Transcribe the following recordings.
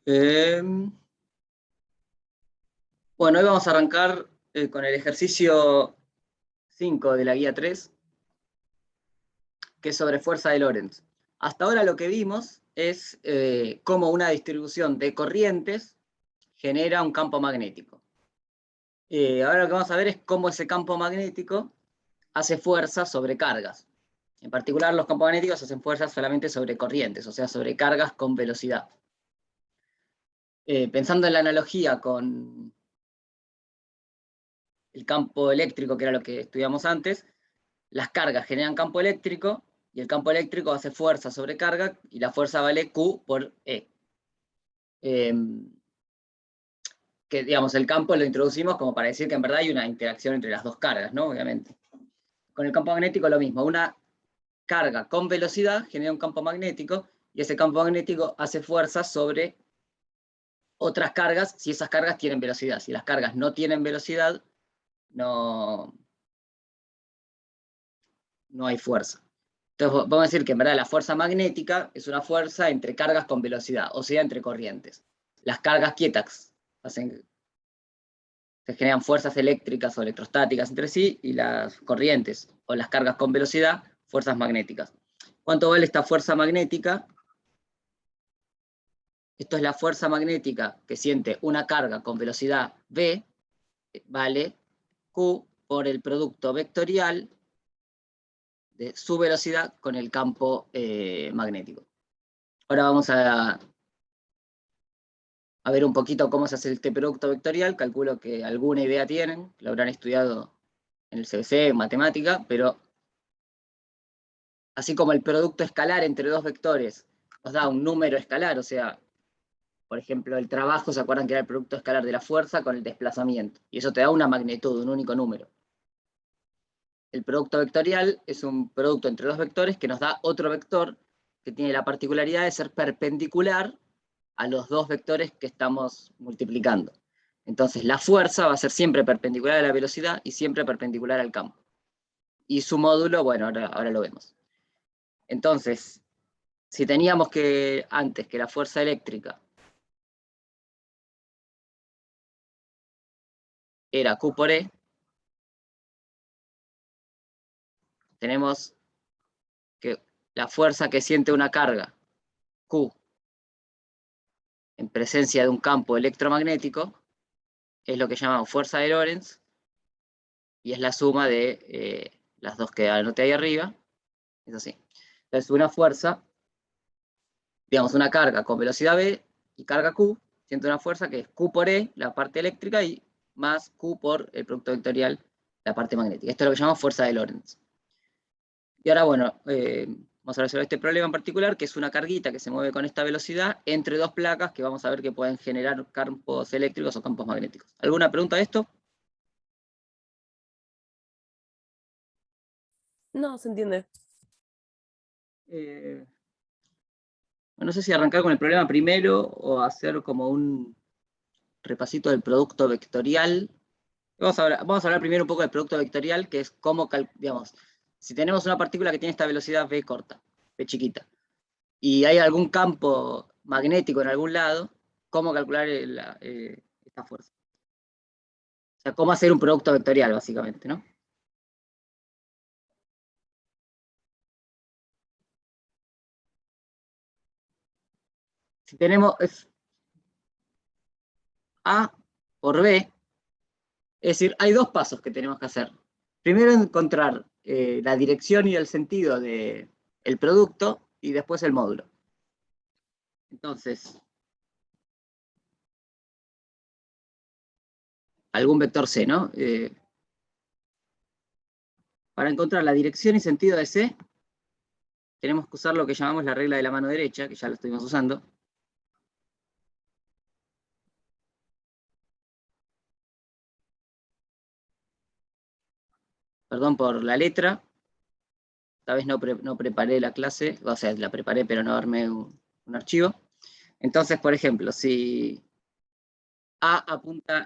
Bueno, hoy vamos a arrancar con el ejercicio 5 de la guía 3, que es sobre fuerza de Lorentz. Hasta ahora lo que vimos es cómo una distribución de corrientes genera un campo magnético. Ahora lo que vamos a ver es cómo ese campo magnético hace fuerza sobre cargas. En particular, los campos magnéticos hacen fuerza solamente sobre corrientes, o sea, sobre cargas con velocidad. Pensando en la analogía con el campo eléctrico, que era lo que estudiamos antes, las cargas generan campo eléctrico y el campo eléctrico hace fuerza sobre carga y la fuerza vale Q por E. Que digamos, el campo lo introducimos como para decir que en verdad hay una interacción entre las dos cargas, ¿no? Obviamente. Con el campo magnético lo mismo, una carga con velocidad genera un campo magnético y ese campo magnético hace fuerza sobre otras cargas si esas cargas tienen velocidad. Si las cargas no tienen velocidad, no hay fuerza. Entonces vamos a decir que en verdad la fuerza magnética es una fuerza entre cargas con velocidad, o sea, entre corrientes. Las cargas quietas se generan fuerzas eléctricas o electrostáticas entre sí, y las corrientes o las cargas con velocidad, fuerzas magnéticas. ¿Cuánto vale esta fuerza magnética? Esto es la fuerza magnética que siente una carga con velocidad v, vale Q por el producto vectorial de su velocidad con el campo magnético. Ahora vamos a ver un poquito cómo se hace este producto vectorial. Calculo que alguna idea tienen, lo habrán estudiado en el CBC, en matemática, pero así como el producto escalar entre dos vectores nos da un número escalar, o sea, por ejemplo, el trabajo, ¿se acuerdan que era el producto escalar de la fuerza con el desplazamiento? Y eso te da una magnitud, un único número. El producto vectorial es un producto entre dos vectores que nos da otro vector que tiene la particularidad de ser perpendicular a los dos vectores que estamos multiplicando. Entonces la fuerza va a ser siempre perpendicular a la velocidad y siempre perpendicular al campo. Y su módulo, bueno, ahora lo vemos. Entonces, si teníamos que antes que la fuerza eléctrica era Q por E, tenemos que la fuerza que siente una carga, Q, en presencia de un campo electromagnético, es lo que llamamos fuerza de Lorentz, y es la suma de las dos que anoté ahí arriba. Es así. Entonces, una fuerza, digamos, una carga con velocidad v y carga Q, siente una fuerza que es Q por E, la parte eléctrica, y más Q por el producto vectorial, la parte magnética. Esto es lo que llamamos fuerza de Lorentz. Y ahora, bueno, vamos a resolver este problema en particular, que es una carguita que se mueve con esta velocidad entre dos placas que vamos a ver que pueden generar campos eléctricos o campos magnéticos. ¿Alguna pregunta de esto? No, se entiende. No sé si arrancar con el problema primero o hacer como un repasito del producto vectorial. Vamos a hablar primero un poco del producto vectorial, que es cómo, digamos, si tenemos una partícula que tiene esta velocidad v corta, v chiquita, y hay algún campo magnético en algún lado, ¿cómo calcular esta fuerza? O sea, cómo hacer un producto vectorial, básicamente, ¿no? Si tenemos A por B, es decir, hay dos pasos que tenemos que hacer. Primero encontrar la dirección y el sentido del producto y después el módulo. Entonces, algún vector C, ¿no? Para encontrar la dirección y sentido de C, tenemos que usar lo que llamamos la regla de la mano derecha, que ya lo estuvimos usando. Perdón por la letra. Esta vez no preparé la clase, o sea, la preparé, pero no armé un archivo. Entonces, por ejemplo, si A apunta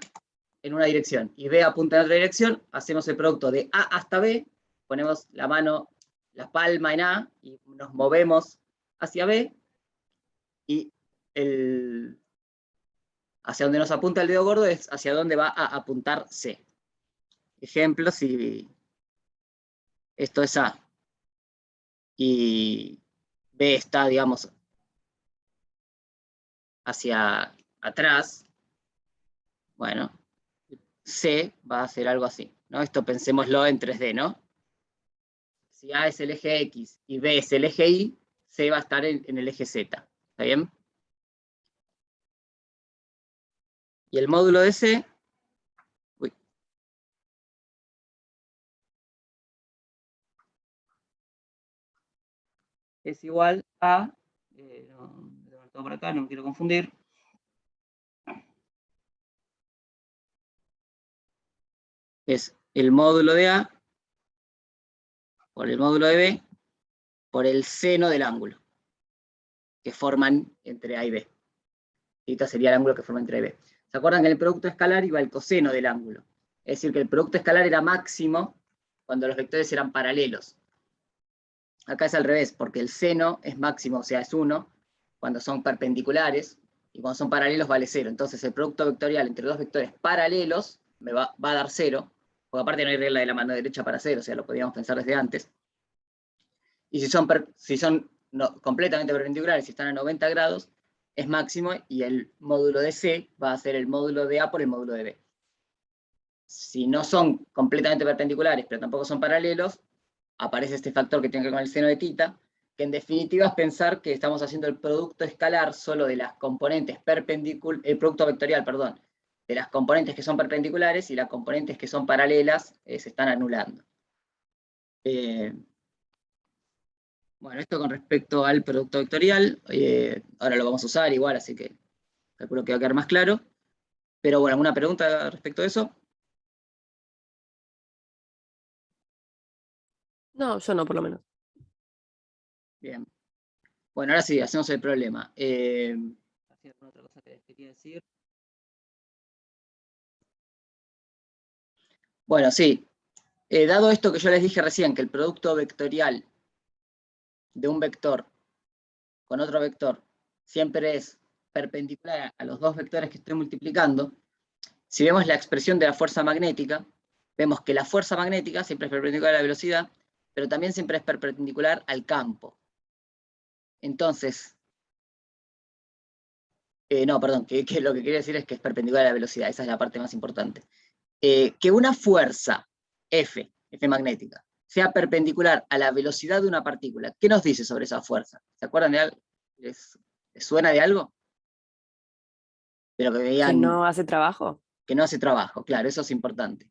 en una dirección y B apunta en otra dirección, hacemos el producto de A hasta B, ponemos la mano, la palma en A y nos movemos hacia B, y el hacia donde nos apunta el dedo gordo es hacia donde va a apuntar C. Ejemplo, si esto es A y B está, digamos, hacia atrás, bueno, C va a hacer algo así, ¿no? Esto pensémoslo en 3D, ¿no? Si A es el eje X y B es el eje Y, C va a estar en el eje Z, ¿está bien? Y el módulo de C, es igual a, todo por acá, no me quiero confundir, es el módulo de A por el módulo de B por el seno del ángulo que forman entre A y B. Y este sería el ángulo que forma entre A y B. ¿Se acuerdan que en el producto escalar iba el coseno del ángulo? Es decir, que el producto escalar era máximo cuando los vectores eran paralelos. Acá es al revés, porque el seno es máximo, o sea, es 1, cuando son perpendiculares, y cuando son paralelos vale 0. Entonces el producto vectorial entre dos vectores paralelos me va a dar 0, porque aparte no hay regla de la mano derecha para 0, o sea, lo podíamos pensar desde antes. Y si son completamente perpendiculares, si están a 90 grados, es máximo, y el módulo de C va a ser el módulo de A por el módulo de B. Si no son completamente perpendiculares, pero tampoco son paralelos, aparece este factor que tiene que ver con el seno de θ, que en definitiva es pensar que estamos haciendo el producto escalar solo de las componentes perpendiculares, el producto vectorial, perdón, de las componentes que son perpendiculares, y las componentes que son paralelas se están anulando. Bueno, esto con respecto al producto vectorial, ahora lo vamos a usar igual, así que calculo que va a quedar más claro. Pero bueno, ¿alguna pregunta respecto a eso? No, yo no, por lo menos. Bien. Bueno, ahora sí, hacemos el problema. ¿Hacía alguna otra cosa que les quería decir? Bueno, sí. Dado esto que yo les dije recién, que el producto vectorial de un vector con otro vector siempre es perpendicular a los dos vectores que estoy multiplicando, si vemos la expresión de la fuerza magnética, vemos que la fuerza magnética siempre es perpendicular a la velocidad, pero también siempre es perpendicular al campo. Entonces, no, perdón, que lo que quería decir es que es perpendicular a la velocidad, esa es la parte más importante. Que una fuerza F magnética, sea perpendicular a la velocidad de una partícula, ¿qué nos dice sobre esa fuerza? ¿Se acuerdan de algo? ¿Les suena de algo? De lo que ¿Que veían, no hace trabajo? que no hace trabajo, claro, eso es importante.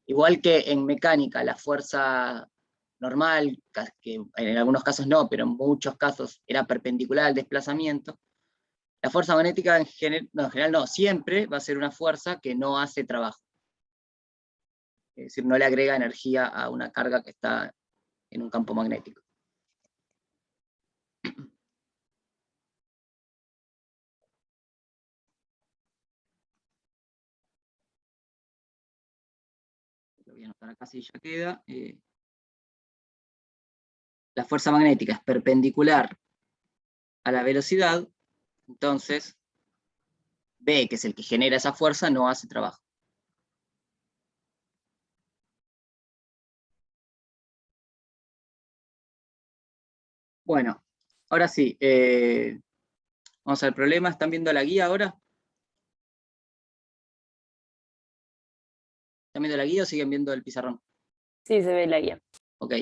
Igual que en mecánica, la fuerza normal, que en algunos casos no, pero en muchos casos era perpendicular al desplazamiento, la fuerza magnética en general no, siempre va a ser una fuerza que no hace trabajo. Es decir, no le agrega energía a una carga que está en un campo magnético. Lo voy a anotar acá si ya queda. La fuerza magnética es perpendicular a la velocidad, entonces B, que es el que genera esa fuerza, no hace trabajo. Bueno, ahora sí, vamos al problema. ¿Están viendo la guía ahora? ¿Están viendo la guía o siguen viendo el pizarrón? Sí, se ve la guía. Ok.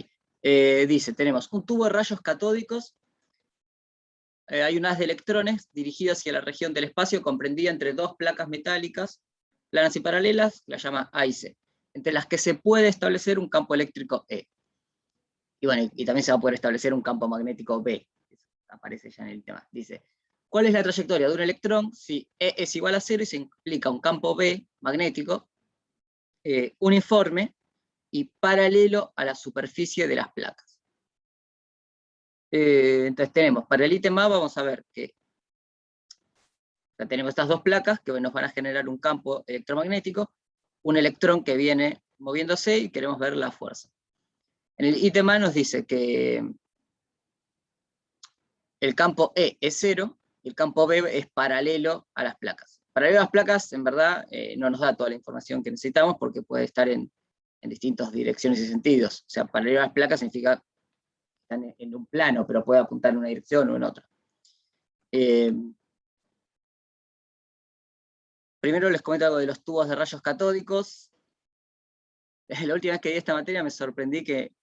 Dice, tenemos un tubo de rayos catódicos, hay un haz de electrones dirigido hacia la región del espacio comprendida entre dos placas metálicas, planas y paralelas, la llama A y C, entre las que se puede establecer un campo eléctrico E. Y bueno, y también se va a poder establecer un campo magnético B, que aparece ya en el tema. Dice, ¿cuál es la trayectoria de un electrón si E es igual a 0 y se implica un campo B magnético uniforme y paralelo a la superficie de las placas? Entonces tenemos, para el ítem A vamos a ver que tenemos estas dos placas que nos van a generar un campo electromagnético, un electrón que viene moviéndose y queremos ver la fuerza. En el ítem A nos dice que el campo E es 0 y el campo B es paralelo a las placas. Paralelo a las placas, en verdad, no nos da toda la información que necesitamos porque puede estar en distintas direcciones y sentidos. O sea, paralelo a las placas significa que están en un plano, pero puede apuntar en una dirección o en otra. Primero les comento algo de los tubos de rayos catódicos. La última vez que di esta materia me sorprendí que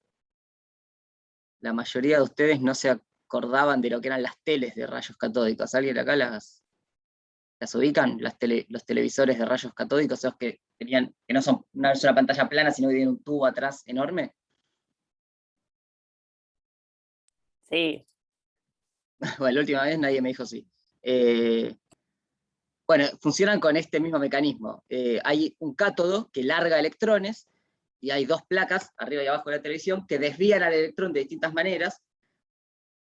la mayoría de ustedes no se acordaban de lo que eran las teles de rayos catódicos. ¿Alguien acá las ubican? Los televisores de rayos catódicos, esos que no son una sola pantalla plana, sino que tienen un tubo atrás enorme. Sí. Bueno, la última vez nadie me dijo sí. Bueno, funcionan con este mismo mecanismo. Hay un cátodo que larga electrones, y hay dos placas, arriba y abajo de la televisión, que desvían al electrón de distintas maneras,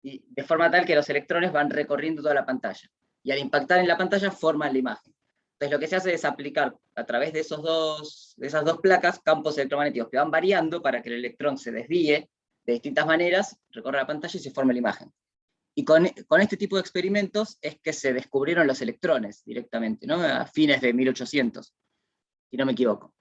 y de forma tal que los electrones van recorriendo toda la pantalla. Y al impactar en la pantalla forman la imagen. Entonces lo que se hace es aplicar a través de esas dos placas campos electromagnéticos que van variando para que el electrón se desvíe de distintas maneras, recorra la pantalla y se forme la imagen. Y con este tipo de experimentos es que se descubrieron los electrones directamente, ¿no? A fines de 1800, si no me equivoco.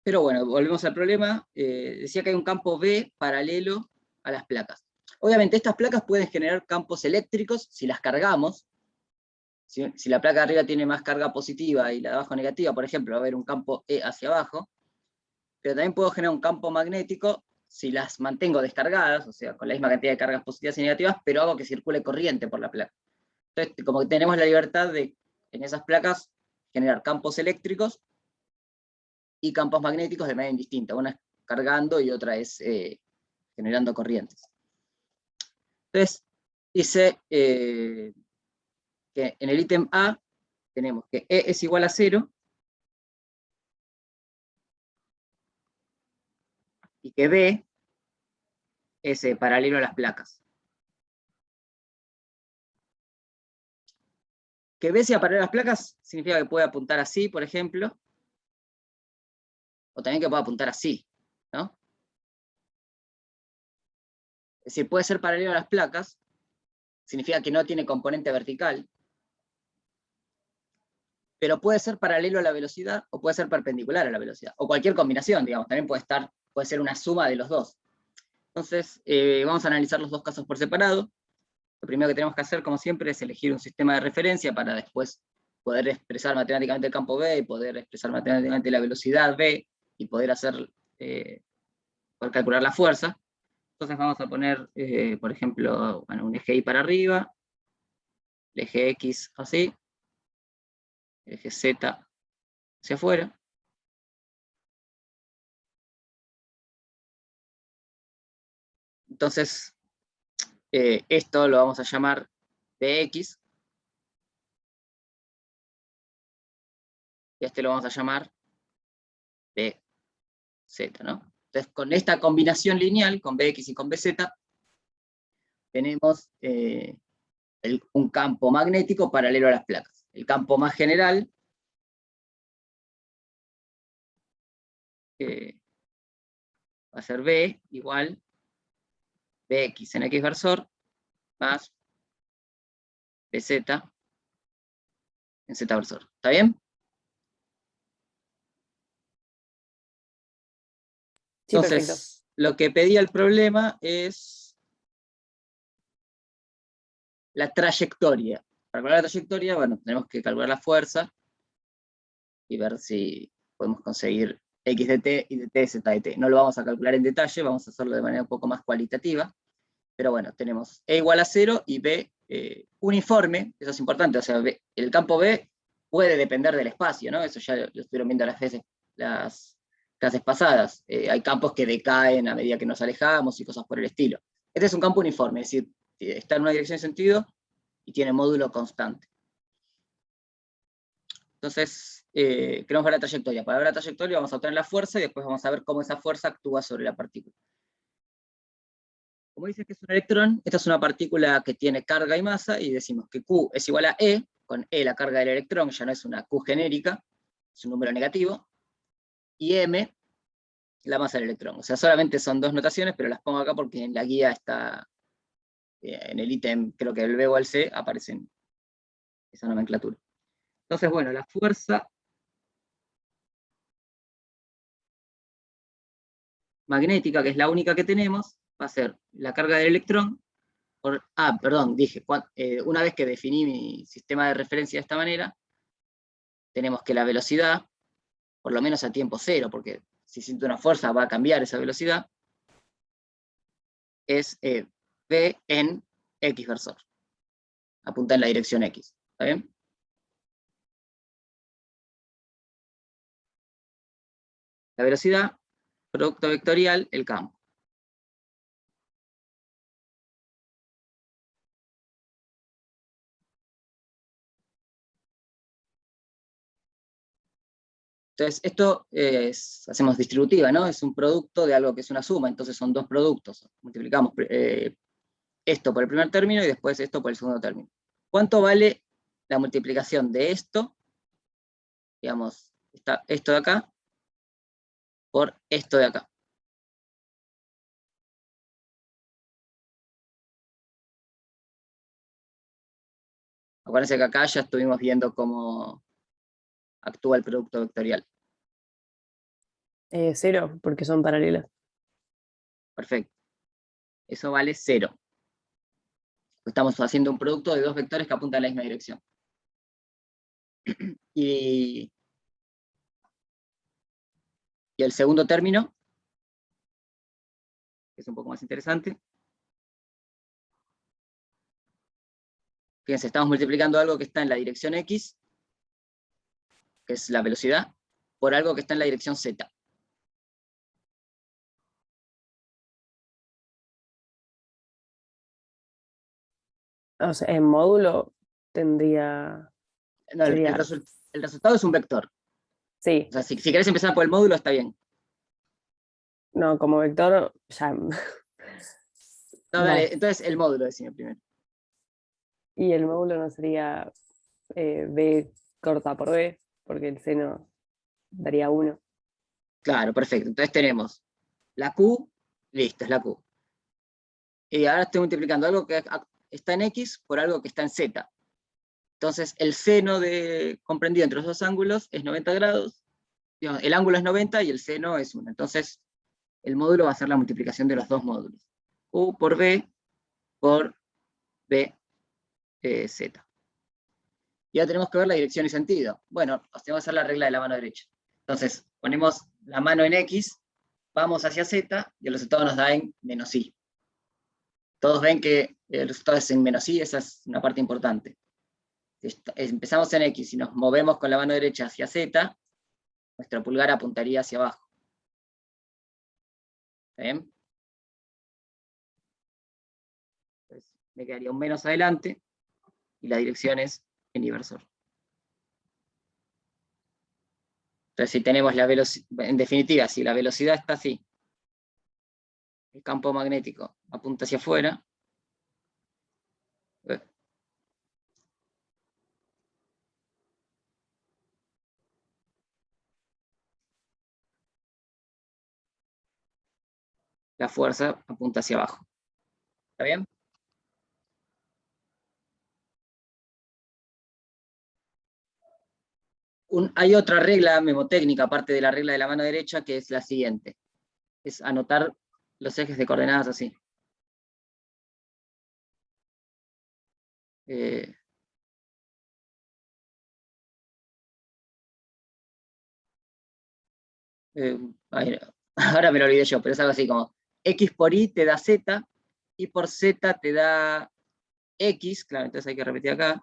Pero bueno, volvemos al problema. Decía que hay un campo B paralelo a las placas. Obviamente estas placas pueden generar campos eléctricos si las cargamos. Si la placa de arriba tiene más carga positiva y la de abajo negativa, por ejemplo, va a haber un campo E hacia abajo. Pero también puedo generar un campo magnético si las mantengo descargadas, o sea, con la misma cantidad de cargas positivas y negativas, pero hago que circule corriente por la placa. Entonces, como que tenemos la libertad de, en esas placas, generar campos eléctricos y campos magnéticos de manera indistinta. Una es cargando y otra es generando corrientes. Entonces, dice que en el ítem A tenemos que E es igual a 0 y que B es paralelo a las placas. Que B sea paralelo a las placas significa que puede apuntar así, por ejemplo, o también que puede apuntar así, ¿no? Es decir, puede ser paralelo a las placas, significa que no tiene componente vertical, pero puede ser paralelo a la velocidad o puede ser perpendicular a la velocidad, o cualquier combinación, digamos, también puede ser una suma de los dos. Entonces, vamos a analizar los dos casos por separado. Lo primero que tenemos que hacer, como siempre, es elegir un sistema de referencia para después poder expresar matemáticamente el campo B, y poder expresar matemáticamente la velocidad B, y poder poder calcular la fuerza. Entonces vamos a poner, por ejemplo, bueno, un eje Y para arriba, el eje X así, el eje Z hacia afuera. Entonces, esto lo vamos a llamar Bx, y este lo vamos a llamar Bz, ¿no? Entonces, con esta combinación lineal, con Bx y con Bz, tenemos un campo magnético paralelo a las placas. El campo más general, va a ser B igual Bx en X versor más Bz en Z versor. ¿Está bien? Sí, Entonces, perfecto. lo que pedía el problema es la trayectoria. Para calcular la trayectoria, bueno, tenemos que calcular la fuerza y ver si podemos conseguir X de t y de t z de t. No lo vamos a calcular en detalle, vamos a hacerlo de manera un poco más cualitativa, pero bueno, tenemos E igual a 0 y B uniforme, eso es importante, o sea, el campo B puede depender del espacio, ¿no? Eso ya lo estuvieron viendo las clases pasadas. Hay campos que decaen a medida que nos alejamos y cosas por el estilo. Este es un campo uniforme, es decir, está en una dirección de sentido y tiene módulo constante. Entonces, queremos ver la trayectoria. Para ver la trayectoria vamos a obtener la fuerza y después vamos a ver cómo esa fuerza actúa sobre la partícula. Como dice que es un electrón, esta es una partícula que tiene carga y masa, y decimos que Q es igual a E, con E la carga del electrón, ya no es una Q genérica, es un número negativo, y M la masa del electrón. O sea, solamente son dos notaciones, pero las pongo acá porque en la guía está en el ítem, creo que el B o el C, aparecen esa nomenclatura. Entonces, bueno, la fuerza magnética, que es la única que tenemos, va a ser la carga del electrón perdón, dije, una vez que definí mi sistema de referencia de esta manera, tenemos que la velocidad, por lo menos a tiempo cero, porque si siento una fuerza va a cambiar esa velocidad, es V en X versor. Apunta en la dirección X, ¿está bien? La velocidad, producto vectorial, el campo. Entonces, esto hacemos distributiva, ¿no? Es un producto de algo que es una suma, entonces son dos productos. Multiplicamos esto por el primer término y después esto por el segundo término. ¿Cuánto vale la multiplicación de esto? Digamos, está esto de acá por esto de acá. Acuérdense que acá ya estuvimos viendo cómo actúa el producto vectorial. 0, porque son paralelas. Perfecto. Eso vale 0. Estamos haciendo un producto de dos vectores que apuntan en la misma dirección. Y el segundo término, que es un poco más interesante. Fíjense, estamos multiplicando algo que está en la dirección X, que es la velocidad, por algo que está en la dirección Z. O sea, en módulo tendría... No, sería... el resultado es un vector. Sí. O sea, si querés empezar por el módulo, está bien. No, como vector, ya. No, dale, entonces el módulo decime primero. Y el módulo no sería B corta por B, porque el seno daría 1. Claro, perfecto. Entonces tenemos la Q, listo, es la Q. Y ahora estoy multiplicando algo que está en X por algo que está en Z. Entonces el seno comprendido entre los dos ángulos es 90 grados. Digamos, el ángulo es 90 y el seno es 1. Entonces el módulo va a ser la multiplicación de los dos módulos. Q por B Z. Y ahora tenemos que ver la dirección y sentido. Bueno, tenemos que hacer la regla de la mano derecha. Entonces, ponemos la mano en X, vamos hacia Z, y el resultado nos da en menos I. Todos ven que el resultado es en menos I, esa es una parte importante. Si empezamos en X y nos movemos con la mano derecha hacia Z, nuestro pulgar apuntaría hacia abajo. ¿Está bien? Entonces, me quedaría un menos adelante, y la dirección es en inversor. Entonces, si tenemos la velocidad, en definitiva, si la velocidad está así, el campo magnético apunta hacia afuera, la fuerza apunta hacia abajo. ¿Está bien? Hay otra regla memotécnica, aparte de la regla de la mano derecha, que es la siguiente. Es anotar los ejes de coordenadas así. Ahora me lo olvidé yo, pero es algo así como X por Y te da Z, Y por Z te da X, claro, entonces hay que repetir acá.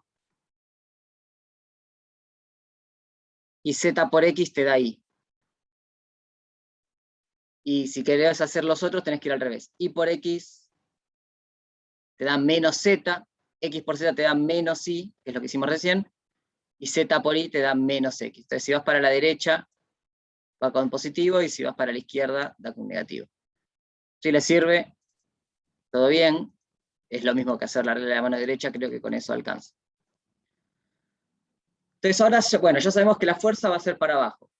Y Z por X te da Y. Y si querés hacer los otros, tenés que ir al revés. Y por X te da menos Z, X por Z te da menos Y, que es lo que hicimos recién, y Z por Y te da menos X. Entonces, si vas para la derecha, va con positivo, y si vas para la izquierda, da con negativo. Si les sirve, todo bien. Es lo mismo que hacer la regla de la mano derecha, creo que con eso alcanza. Entonces ahora, bueno, ya sabemos que la fuerza va a ser para abajo.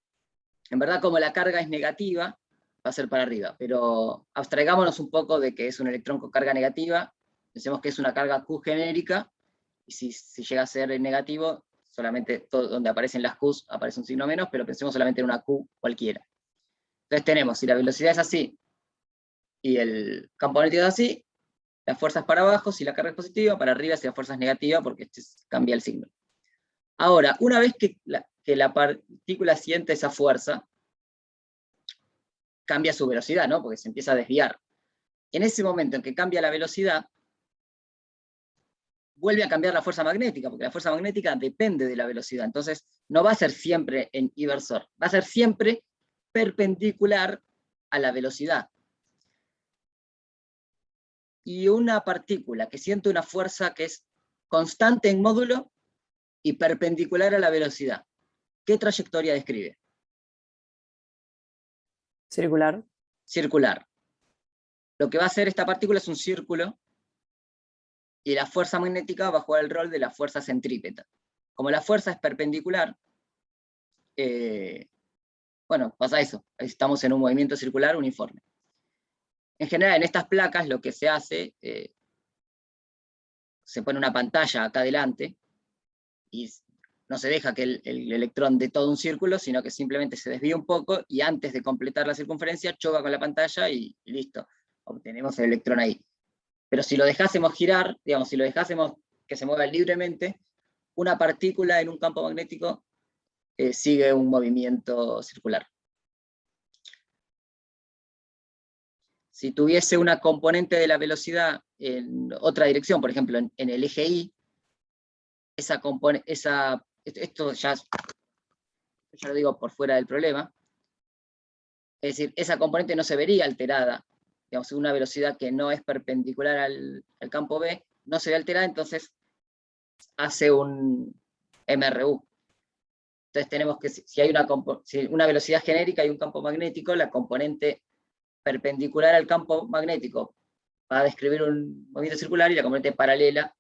En verdad, como la carga es negativa, va a ser para arriba, pero abstraigámonos un poco de que es un electrón con carga negativa, Pensemos que es una carga Q genérica, y si llega a ser negativo, solamente todo, donde aparecen las Qs aparece un signo menos, pero pensemos solamente en una Q cualquiera. Entonces tenemos, si la velocidad es así, y el campo magnético es así, la fuerza es para abajo si la carga es positiva, para arriba si la fuerza es negativa, porque cambia el signo. Ahora, una vez que la partícula siente esa fuerza, cambia su velocidad, ¿no? Porque se empieza a desviar. En ese momento en que cambia la velocidad, vuelve a cambiar la fuerza magnética, porque la fuerza magnética depende de la velocidad. Entonces, no va a ser siempre en inversor, va a ser siempre perpendicular a la velocidad. Y una partícula que siente una fuerza que es constante en módulo y perpendicular a la velocidad, ¿qué trayectoria describe? Circular. Circular. Lo que va a hacer esta partícula es un círculo, y la fuerza magnética va a jugar el rol de la fuerza centrípeta. Como la fuerza es perpendicular, bueno, pasa eso, estamos en un movimiento circular uniforme. En general, en estas placas lo que se hace, se pone una pantalla acá adelante, y no se deja que el electrón dé todo un círculo, sino que simplemente se desvía un poco, y antes de completar la circunferencia, choca con la pantalla y listo, obtenemos el electrón ahí. Pero si lo dejásemos girar, digamos, si lo dejásemos que se mueva libremente, una partícula en un campo magnético sigue un movimiento circular. Si tuviese una componente de la velocidad en otra dirección, por ejemplo, en el eje Y, esto ya lo digo por fuera del problema, es decir, esa componente no se vería alterada, digamos, una velocidad que no es perpendicular al campo B, no se ve alterada, entonces hace un MRU. Entonces tenemos que, si hay una velocidad genérica y un campo magnético, la componente perpendicular al campo magnético va a describir un movimiento circular, y la componente paralela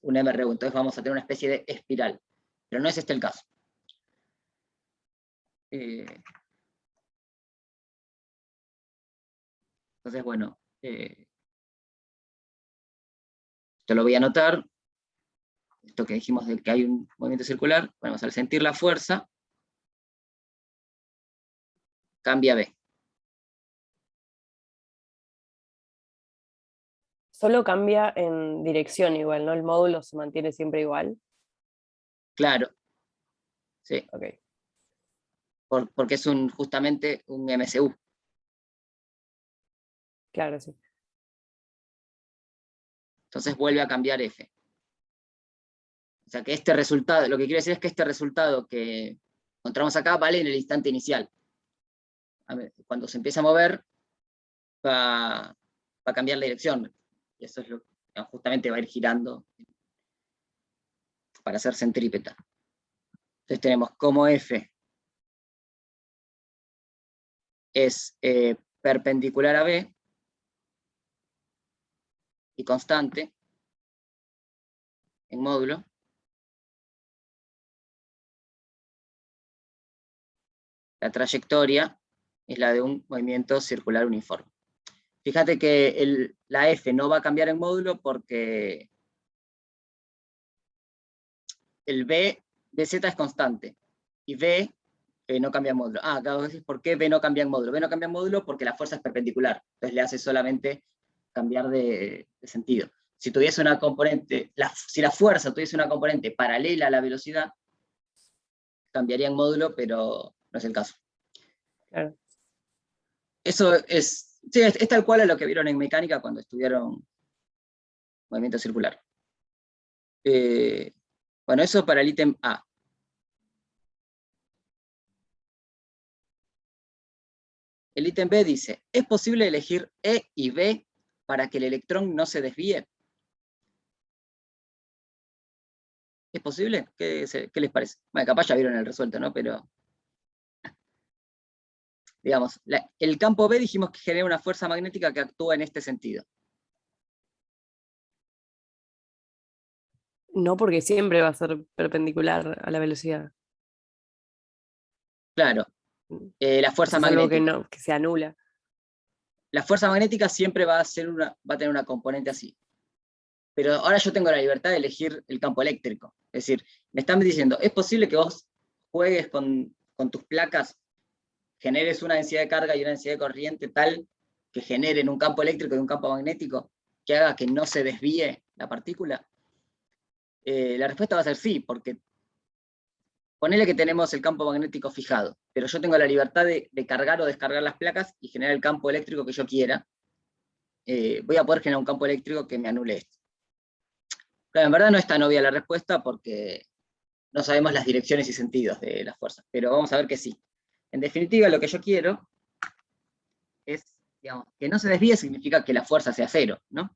un MRU. Entonces vamos a tener una especie de espiral. Pero no es este el caso. Entonces, bueno, esto lo voy a anotar. Esto que dijimos de que hay un movimiento circular, bueno, al sentir la fuerza, cambia B. Solo cambia en dirección igual, ¿no? El módulo se mantiene siempre igual. Claro. Sí. Ok. Porque es justamente un MCU. Claro, sí. Entonces vuelve a cambiar F. O sea que este resultado, lo que quiero decir es que este resultado que encontramos acá vale en el instante inicial. Cuando se empieza a mover, va a cambiar la dirección. Y eso es lo que justamente va a ir girando para hacer centrípeta. Entonces tenemos como F es perpendicular a B y constante en módulo. La trayectoria es la de un movimiento circular uniforme. Fíjate que la F no va a cambiar en módulo porque el B de Z es constante y B no cambia en módulo. Acabo de decir por qué B no cambia en módulo. B no cambia en módulo porque la fuerza es perpendicular, entonces le hace solamente cambiar de sentido. Si tuviese una componente, si la fuerza tuviese una componente paralela a la velocidad, cambiaría en módulo, pero no es el caso. Claro. Eso es tal cual a lo que vieron en mecánica cuando estudiaron movimiento circular. Bueno, eso para el ítem A. El ítem B dice, ¿es posible elegir E y B para que el electrón no se desvíe? ¿Es posible? ¿Qué les parece? Bueno, capaz ya vieron el resuelto, ¿no? Pero, digamos, el campo B dijimos que genera una fuerza magnética que actúa en este sentido. No, porque siempre va a ser perpendicular a la velocidad. Claro, la fuerza Es algo magnética. que se anula. La fuerza magnética siempre va a tener una componente así. Pero ahora yo tengo la libertad de elegir el campo eléctrico. Es decir, me están diciendo, ¿es posible que vos juegues con tus placas, generes una densidad de carga y una densidad de corriente tal que generen un campo eléctrico y un campo magnético que haga que no se desvíe la partícula? La respuesta va a ser sí, porque ponele que tenemos el campo magnético fijado, pero yo tengo la libertad de cargar o descargar las placas y generar el campo eléctrico que yo quiera. Voy a poder generar un campo eléctrico que me anule esto. Claro, en verdad no es tan obvia la respuesta porque no sabemos las direcciones y sentidos de las fuerzas, pero vamos a ver que sí. En definitiva, lo que yo quiero es, digamos, que no se desvíe significa que la fuerza sea cero, ¿no?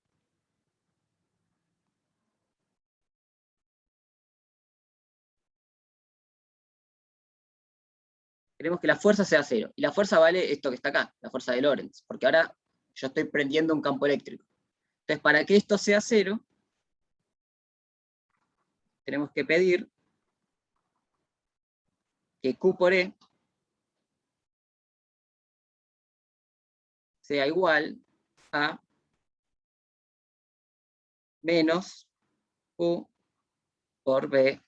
Queremos que la fuerza sea cero, y la fuerza vale esto que está acá, la fuerza de Lorentz, porque ahora yo estoy prendiendo un campo eléctrico. Entonces, para que esto sea cero, tenemos que pedir que Q por E sea igual a menos Q por B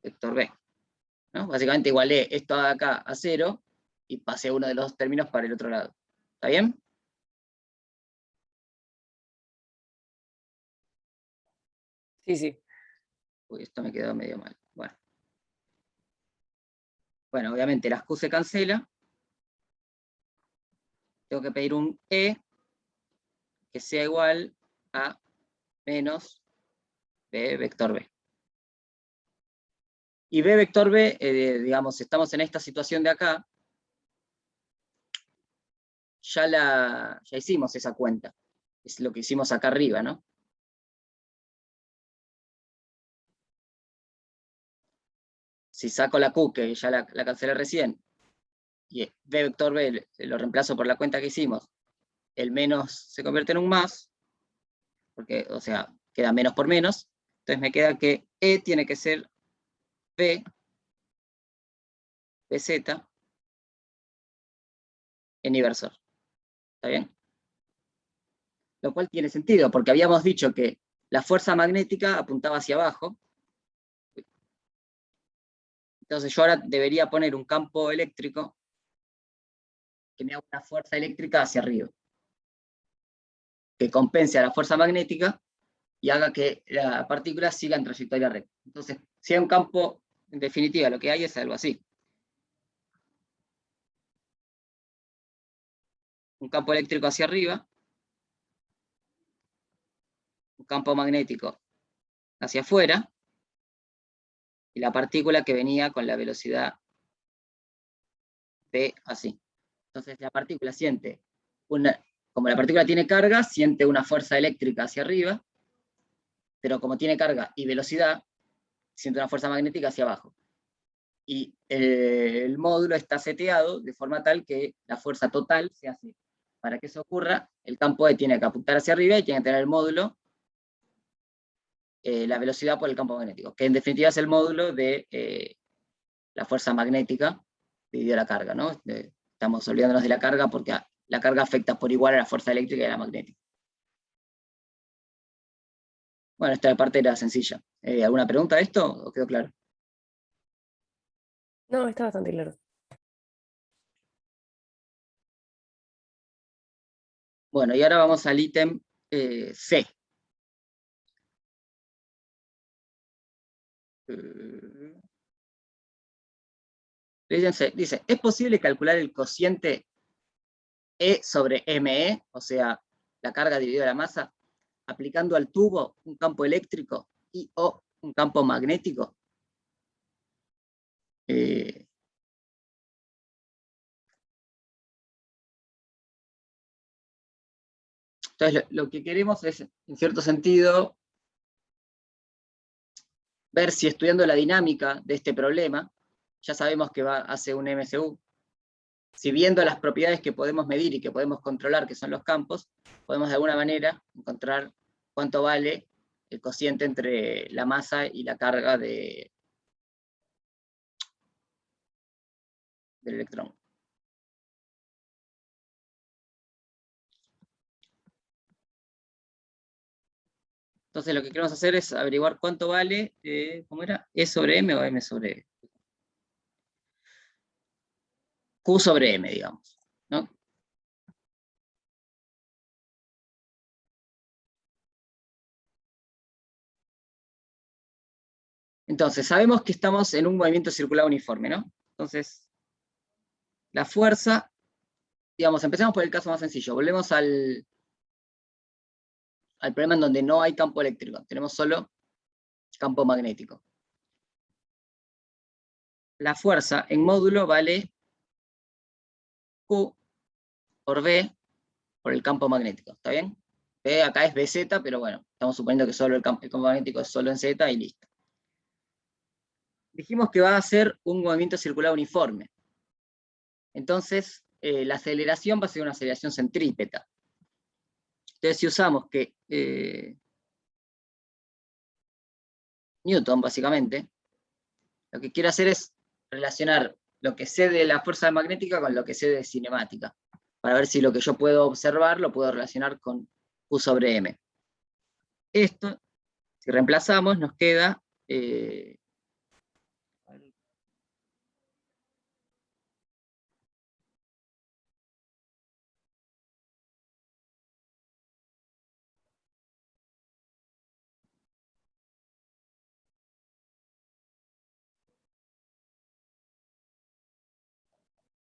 vector B, ¿no? Básicamente igualé esto de acá a cero y pasé uno de los términos para el otro lado. ¿Está bien? Sí, sí. Uy, esto me quedó medio mal. Bueno, obviamente las Q se cancela. Tengo que pedir un E que sea igual a menos B vector B. Y B vector B, digamos, estamos en esta situación de acá, ya hicimos esa cuenta. Es lo que hicimos acá arriba, ¿no? Si saco la Q, que ya la cancelé recién, y B vector B lo reemplazo por la cuenta que hicimos, el menos se convierte en un más, porque, o sea, queda menos por menos, entonces me queda que E tiene que ser B, BZ, en inversor. ¿Está bien? Lo cual tiene sentido, porque habíamos dicho que la fuerza magnética apuntaba hacia abajo. Entonces yo ahora debería poner un campo eléctrico que me haga una fuerza eléctrica hacia arriba, que compense a la fuerza magnética y haga que la partícula siga en trayectoria recta. Entonces, si hay un campo, en definitiva, lo que hay es algo así. Un campo eléctrico hacia arriba, un campo magnético hacia afuera, y la partícula que venía con la velocidad V así. Entonces la partícula siente como la partícula tiene carga, siente una fuerza eléctrica hacia arriba, pero como tiene carga y velocidad, siente una fuerza magnética hacia abajo. Y el módulo está seteado de forma tal que la fuerza total se hace. Para que eso ocurra, el campo E tiene que apuntar hacia arriba y tiene que tener el módulo, la velocidad por el campo magnético, que en definitiva es el módulo de la fuerza magnética dividido la carga, ¿no? Estamos olvidándonos de la carga porque la carga afecta por igual a la fuerza eléctrica y a la magnética. Bueno, esta parte era sencilla. ¿Alguna pregunta de esto o quedó claro? No, está bastante claro. Bueno, y ahora vamos al ítem C. Dice, ¿es posible calcular el cociente E sobre ME, o sea, la carga dividida la masa, aplicando al tubo un campo eléctrico y o un campo magnético? Eh, entonces, lo que queremos es, en cierto sentido, ver si estudiando la dinámica de este problema, ya sabemos que hace un MCU, si viendo las propiedades que podemos medir y que podemos controlar, que son los campos, podemos de alguna manera encontrar cuánto vale el cociente entre la masa y la carga del electrón. Entonces lo que queremos hacer es averiguar cuánto vale, ¿cómo era? ¿E sobre M o M sobre E? Q sobre M, digamos, ¿no? Entonces, sabemos que estamos en un movimiento circular uniforme, ¿no? Entonces, la fuerza, digamos, empezamos por el caso más sencillo, volvemos al problema en donde no hay campo eléctrico, tenemos solo campo magnético. La fuerza en módulo vale Q por B por el campo magnético, ¿está bien? B acá es BZ, pero bueno, estamos suponiendo que solo el campo magnético es solo en Z y listo. Dijimos que va a ser un movimiento circular uniforme. Entonces, la aceleración va a ser una aceleración centrípeta. Entonces, si usamos que Newton, básicamente, lo que quiere hacer es relacionar lo que sé de la fuerza magnética con lo que sé de cinemática, para ver si lo que yo puedo observar lo puedo relacionar con Q sobre M. Esto, si reemplazamos, nos queda...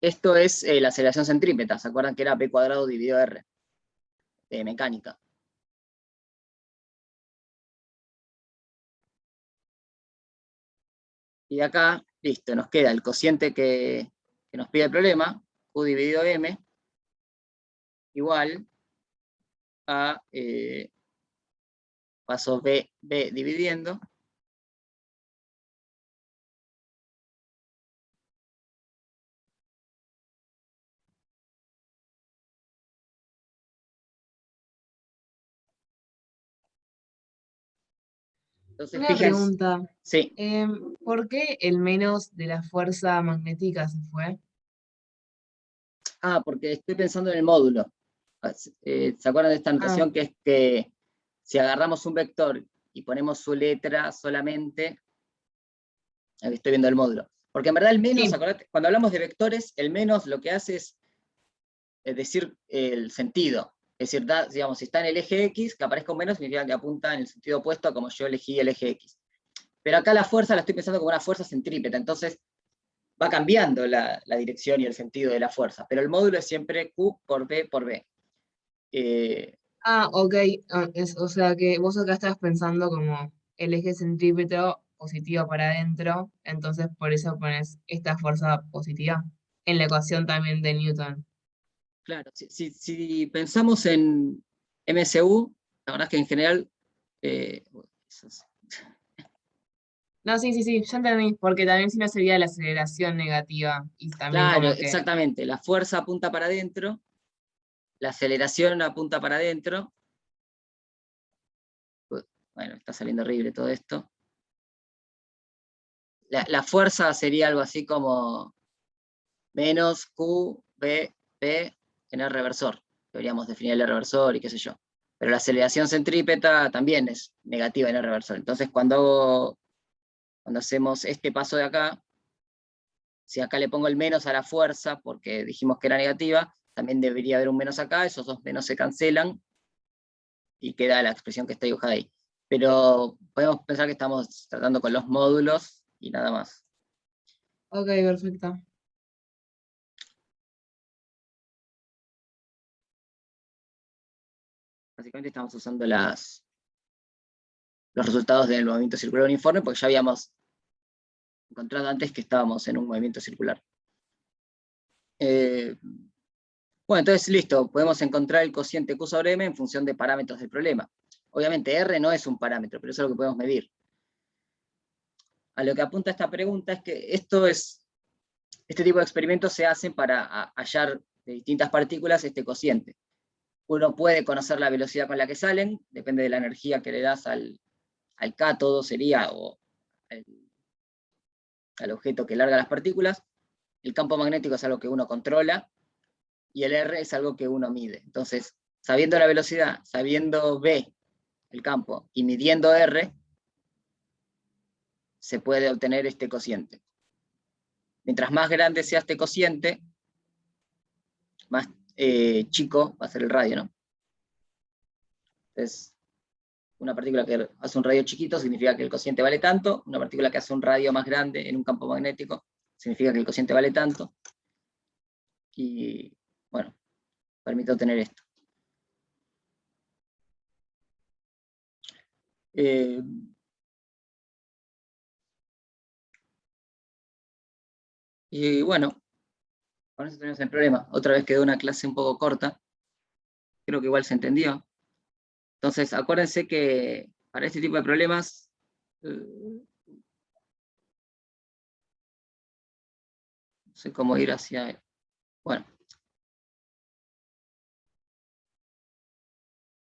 esto es la aceleración centrípeta, ¿se acuerdan que era P cuadrado dividido R? De mecánica. Y acá, listo, nos queda el cociente que nos pide el problema, Q dividido M, igual a paso B dividiendo, entonces Una fíjense, pregunta. sí, ¿Por qué el menos de la fuerza magnética se fue? porque estoy pensando en el módulo. ¿Se acuerdan de esta Ah, notación que es que si agarramos un vector y ponemos su letra solamente, aquí estoy viendo el módulo, porque en verdad el menos, sí. acordate, cuando hablamos de vectores, el menos lo que hace es decir el sentido. Es decir, digamos, si está en el eje X, que aparezca un menos significa que apunta en el sentido opuesto a como yo elegí el eje X. Pero acá la fuerza la estoy pensando como una fuerza centrípeta, entonces va cambiando la dirección y el sentido de la fuerza, pero el módulo es siempre Q por B por B. Ok. O sea que vos acá estás pensando como el eje centrípeto positivo para adentro, entonces por eso pones esta fuerza positiva en la ecuación también de Newton. Claro, si pensamos en MSU, la verdad es que en general... eso es- No, sí, sí, sí, ya entendí, porque también si no sería la aceleración negativa y también claro, como que... exactamente, la fuerza apunta para adentro, la aceleración apunta para adentro. Bueno, está saliendo horrible todo esto. La fuerza sería algo así como menos Q, B, P en el reversor. Deberíamos definir el reversor y qué sé yo. Pero la aceleración centrípeta también es negativa en el reversor. Entonces, cuando hacemos este paso de acá, si acá le pongo el menos a la fuerza, porque dijimos que era negativa, también debería haber un menos acá, esos dos menos se cancelan, y queda la expresión que está dibujada ahí. Pero podemos pensar que estamos tratando con los módulos y nada más. Ok, perfecto. Básicamente estamos usando los resultados del movimiento circular uniforme, porque ya habíamos encontrado antes que estábamos en un movimiento circular. Bueno, entonces listo, podemos encontrar el cociente Q sobre M en función de parámetros del problema. Obviamente R no es un parámetro, pero eso es lo que podemos medir. A lo que apunta esta pregunta es que este tipo de experimentos se hacen para hallar de distintas partículas este cociente. Uno puede conocer la velocidad con la que salen, depende de la energía que le das al cátodo, sería, o al objeto que larga las partículas. El campo magnético es algo que uno controla, y el R es algo que uno mide. Entonces, sabiendo la velocidad, sabiendo B el campo y midiendo R, se puede obtener este cociente. Mientras más grande sea este cociente, más chico va a ser el radio, ¿no? Entonces, una partícula que hace un radio chiquito significa que el cociente vale tanto, una partícula que hace un radio más grande en un campo magnético significa que el cociente vale tanto, y bueno, permite obtener esto. Y bueno, con eso tenemos el problema. Otra vez quedó una clase un poco corta, creo que igual se entendió. Entonces, acuérdense que para este tipo de problemas, no sé cómo ir hacia... Bueno.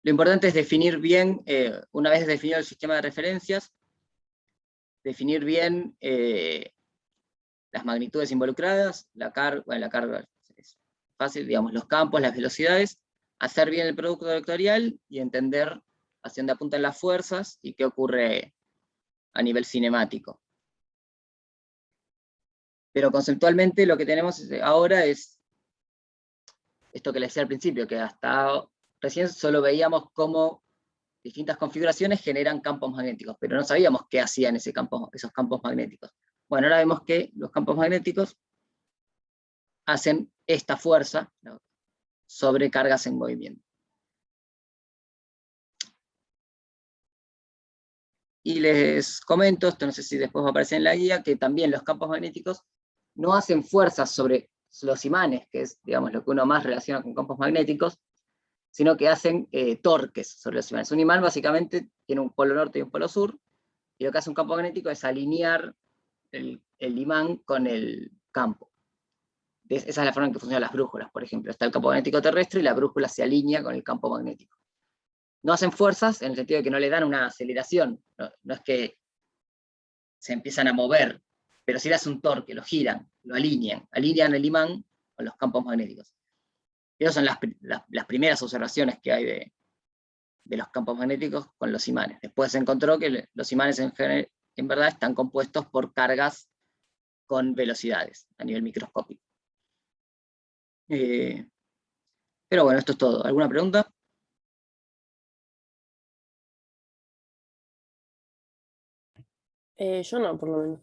Lo importante es definir bien, una vez definido el sistema de referencias, definir bien las magnitudes involucradas, la carga es fácil, digamos, los campos, las velocidades, hacer bien el producto vectorial y entender hacia dónde apuntan las fuerzas y qué ocurre a nivel cinemático. Pero conceptualmente lo que tenemos ahora es esto que les decía al principio, que hasta recién solo veíamos cómo distintas configuraciones generan campos magnéticos, pero no sabíamos qué hacían esos campos magnéticos. Bueno, ahora vemos que los campos magnéticos hacen esta fuerza, ¿no?, sobre cargas en movimiento. Y les comento, esto no sé si después va a aparecer en la guía, que también los campos magnéticos no hacen fuerzas sobre los imanes, que es, digamos, lo que uno más relaciona con campos magnéticos, sino que hacen torques sobre los imanes. Un imán básicamente tiene un polo norte y un polo sur, y lo que hace un campo magnético es alinear el imán con el campo. Esa es la forma en que funcionan las brújulas, por ejemplo. Está el campo magnético terrestre y la brújula se alinea con el campo magnético. No hacen fuerzas en el sentido de que no le dan una aceleración, no es que se empiezan a mover, pero sí le hacen un torque, lo giran, lo alinean el imán con los campos magnéticos. Y esas son las primeras observaciones que hay de los campos magnéticos con los imanes. Después se encontró que los imanes en verdad están compuestos por cargas con velocidades a nivel microscópico. Pero bueno, esto es todo. ¿Alguna pregunta? Yo no, por lo menos.